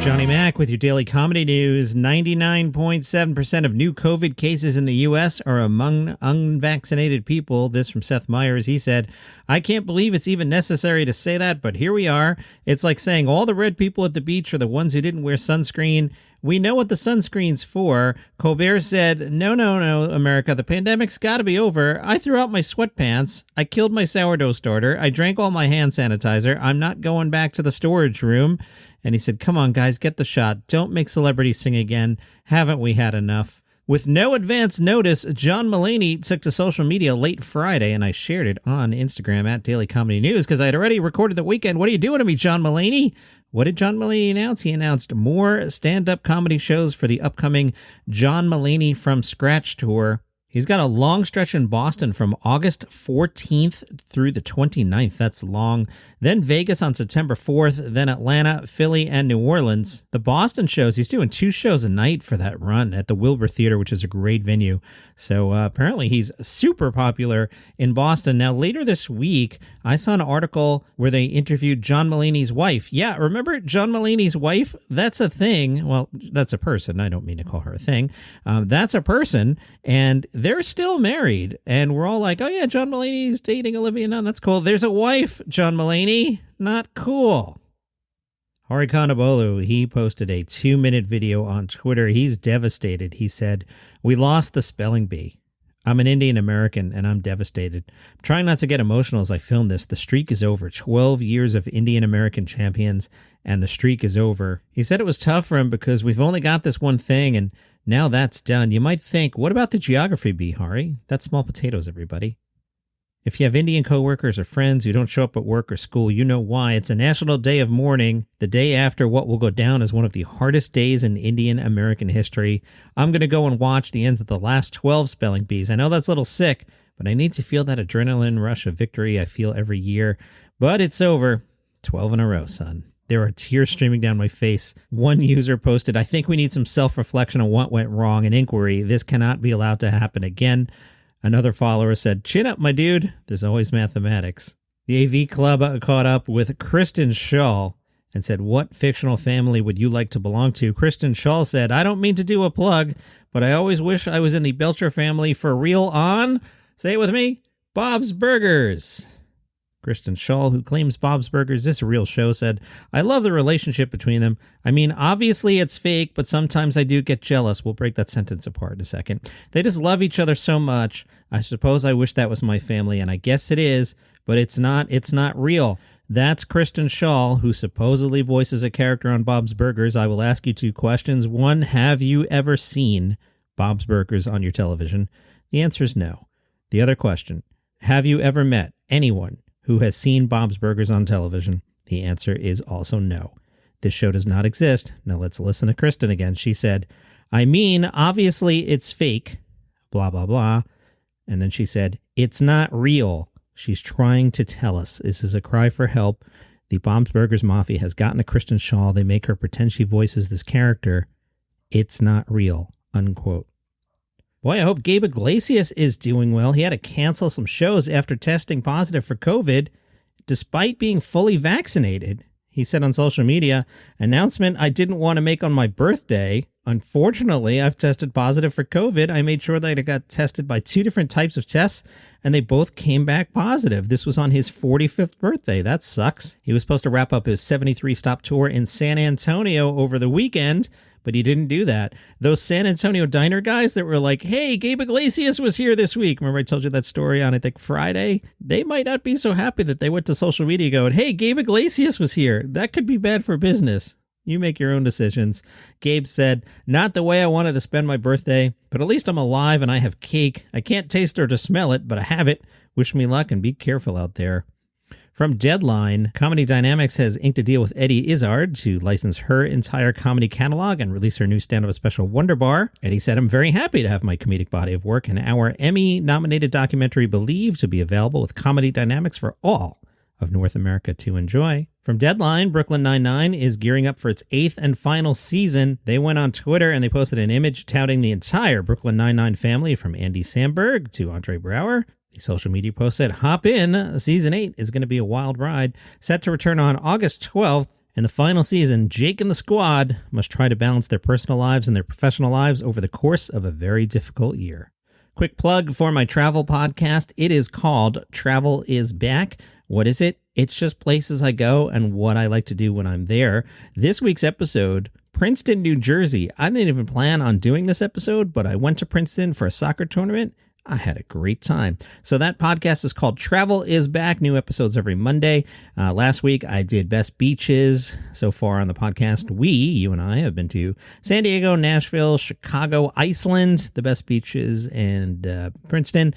Johnny Mac with your daily comedy news. 99.7% of new COVID cases in the U.S. are among unvaccinated people. This from Seth Meyers. He said, I can't believe it's even necessary to say that, but here we are. It's like saying all the red people at the beach are the ones who didn't wear sunscreen. We know what the sunscreen's for. Colbert said, no, America, the pandemic's got to be over. I threw out my sweatpants. I killed my sourdough starter. I drank all my hand sanitizer. I'm not going back to the storage room. And he said, come on, guys, get the shot. Don't make celebrities sing again. Haven't we had enough? With no advance notice, John Mulaney took to social media late Friday, and I shared it on Instagram at Daily Comedy News because I had already recorded the weekend. What are you doing to me, John Mulaney? What did John Mulaney announce? He announced more stand-up comedy shows for the upcoming John Mulaney from Scratch tour. He's got a long stretch in Boston from August 14th through the 29th. That's long. Then Vegas on September 4th, then Atlanta, Philly, and New Orleans. The Boston shows, he's doing 2 shows a night for that run at the Wilbur Theater, which is a great venue. So apparently he's super popular in Boston. Now, later this week, I saw an article where they interviewed John Mulaney's wife. Yeah, remember John Mulaney's wife? That's a thing. Well, that's a person. I don't mean to call her a thing. That's a person, and they're still married. And we're all like, oh yeah, John Mulaney's dating Olivia Nunn. That's cool. There's a wife, John Mulaney. Not cool. Bihari Konabolu, he posted a 2-minute video on Twitter. He's devastated. He said, we lost the spelling bee. I'm an Indian American and I'm devastated. I'm trying not to get emotional as I film this. The streak is over. 12 years of Indian American champions and the streak is over. He said it was tough for him because we've only got this one thing and now that's done. You might think, what about the geography, Bihari? That's small potatoes, everybody. If you have Indian coworkers or friends who don't show up at work or school, you know why. It's a national day of mourning, the day after what will go down as one of the hardest days in Indian American history. I'm going to go and watch the ends of the last 12 spelling bees. I know that's a little sick, but I need to feel that adrenaline rush of victory I feel every year. But it's over. 12 in a row, son. There are tears streaming down my face. One user posted, I think we need some self-reflection on what went wrong, an inquiry. This cannot be allowed to happen again. Another follower said, chin up, my dude. There's always mathematics. The AV Club caught up with Kristen Schaal and said, what fictional family would you like to belong to? Kristen Shaw said, I don't mean to do a plug, but I always wish I was in the Belcher family for real on, say it with me, Bob's Burgers. Kristen Schaal, who claims Bob's Burgers is a real show, said, I love the relationship between them. I mean, obviously it's fake, but sometimes I do get jealous. We'll break that sentence apart in a second. They just love each other so much. I suppose I wish that was my family, and I guess it is, but it's not real. That's Kristen Schaal, who supposedly voices a character on Bob's Burgers. I will ask you 2 questions. 1, have you ever seen Bob's Burgers on your television? The answer is no. The other question, have you ever met anyone who has seen Bob's Burgers on television? The answer is also no. This show does not exist. Now let's listen to Kristen again. She said, I mean, obviously it's fake, blah, blah, blah. And then she said, it's not real. She's trying to tell us. This is a cry for help. The Bob's Burgers Mafia has gotten to Kristen Schaal. They make her pretend she voices this character. It's not real, unquote. Boy, I hope Gabe Iglesias is doing well. He had to cancel some shows after testing positive for COVID, despite being fully vaccinated. He said on social media, announcement I didn't want to make on my birthday. Unfortunately, I've tested positive for COVID. I made sure that I got tested by 2 different types of tests, and they both came back positive. This was on his 45th birthday. That sucks. He was supposed to wrap up his 73-stop tour in San Antonio over the weekend, but he didn't do that. Those San Antonio diner guys that were like, hey, Gabe Iglesias was here this week. Remember I told you that story on, I think, Friday? They might not be so happy that they went to social media going, hey, Gabe Iglesias was here. That could be bad for business. You make your own decisions. Gabe said, not the way I wanted to spend my birthday, but at least I'm alive and I have cake. I can't taste or to smell it, but I have it. Wish me luck and be careful out there. From Deadline, Comedy Dynamics has inked a deal with Eddie Izzard to license her entire comedy catalog and release her new stand-up special Wonder Bar. Eddie said, I'm very happy to have my comedic body of work and our Emmy-nominated documentary Believe to be available with Comedy Dynamics for all of North America to enjoy. From Deadline, Brooklyn Nine-Nine is gearing up for its 8th and final season. They went on Twitter and they posted an image touting the entire Brooklyn Nine-Nine family from Andy Samberg to Andre Brower. The social media post said, hop in, season 8 is going to be a wild ride. Set to return on August 12th. In the final season, Jake and the squad must try to balance their personal lives and their professional lives over the course of a very difficult year. Quick plug for my travel podcast. It is called Travel is Back. What is it? It's just places I go and what I like to do when I'm there. This week's episode, Princeton, New Jersey. I didn't even plan on doing this episode, but I went to Princeton for a soccer tournament. I had a great time. So that podcast is called Travel is Back. New episodes every Monday. Last week, I did best beaches. So far on the podcast, you and I have been to San Diego, Nashville, Chicago, Iceland, the best beaches, and Princeton.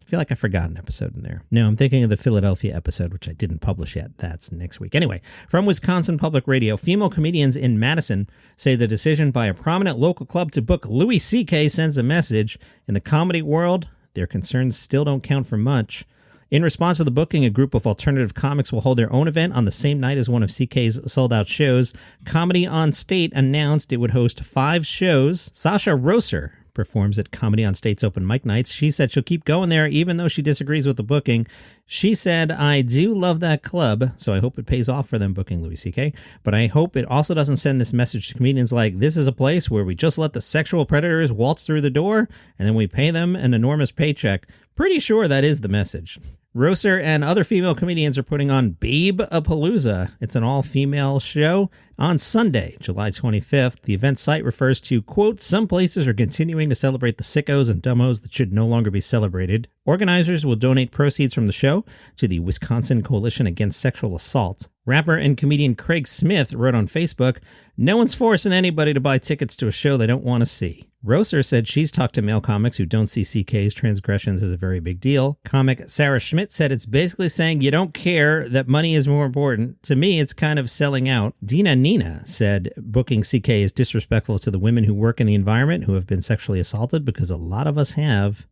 I feel like I forgot an episode in there. No, I'm thinking of the Philadelphia episode, which I didn't publish yet. That's next week. Anyway, from Wisconsin Public Radio, female comedians in Madison say the decision by a prominent local club to book Louis C.K. sends a message. In the comedy world, their concerns still don't count for much. In response to the booking, a group of alternative comics will hold their own event on the same night as one of CK's sold-out shows. Comedy on State announced it would host 5 shows. Sasha Roser performs at Comedy on State's open mic nights. She said she'll keep going there even though she disagrees with the booking. She said, I do love that club, so I hope it pays off for them booking Louis C.K., but I hope it also doesn't send this message to comedians like, this is a place where we just let the sexual predators waltz through the door and then we pay them an enormous paycheck. Pretty sure that is the message. Roser and other female comedians are putting on Babe-a-Palooza. It's an all-female show on Sunday, July 25th. The event site refers to, quote, some places are continuing to celebrate the sickos and dumbos that should no longer be celebrated. Organizers will donate proceeds from the show to the Wisconsin Coalition Against Sexual Assault. Rapper and comedian Craig Smith wrote on Facebook, no one's forcing anybody to buy tickets to a show they don't want to see. Roser said she's talked to male comics who don't see CK's transgressions as a very big deal. Comic Sarah Schmidt said it's basically saying you don't care, that money is more important. To me, it's kind of selling out. Dina Nina said booking CK is disrespectful to the women who work in the environment who have been sexually assaulted, because a lot of us have.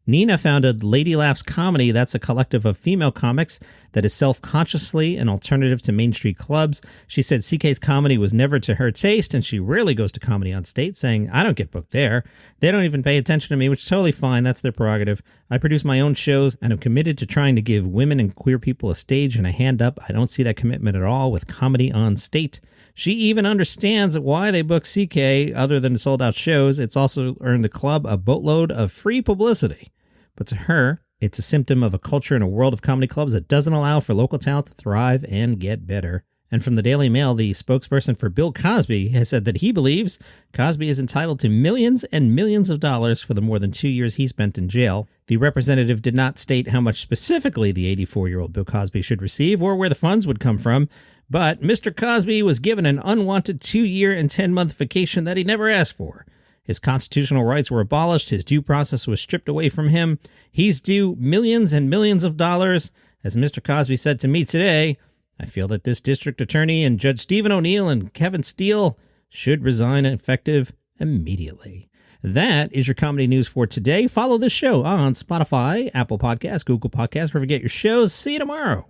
Nina founded Lady Laughs Comedy. That's a collective of female comics that is self-consciously an alternative to Main Street clubs. She said CK's comedy was never to her taste, and she rarely goes to Comedy on State, saying, I don't get booked there. They don't even pay attention to me, which is totally fine. That's their prerogative. I produce my own shows, and I'm committed to trying to give women and queer people a stage and a hand up. I don't see that commitment at all with Comedy on State. She even understands why they book CK other than sold-out shows. It's also earned the club a boatload of free publicity. But to her, it's a symptom of a culture and a world of comedy clubs that doesn't allow for local talent to thrive and get better. And from the Daily Mail, the spokesperson for Bill Cosby has said that he believes Cosby is entitled to millions and millions of dollars for the more than 2 years he spent in jail. The representative did not state how much specifically the 84-year-old Bill Cosby should receive or where the funds would come from, but Mr. Cosby was given an unwanted 2-year and 10-month vacation that he never asked for. His constitutional rights were abolished. His due process was stripped away from him. He's due millions and millions of dollars. As Mr. Cosby said to me today, I feel that this district attorney and Judge Stephen O'Neill and Kevin Steele should resign effective immediately. That is your comedy news for today. Follow this show on Spotify, Apple Podcasts, Google Podcasts, wherever you get your shows. See you tomorrow.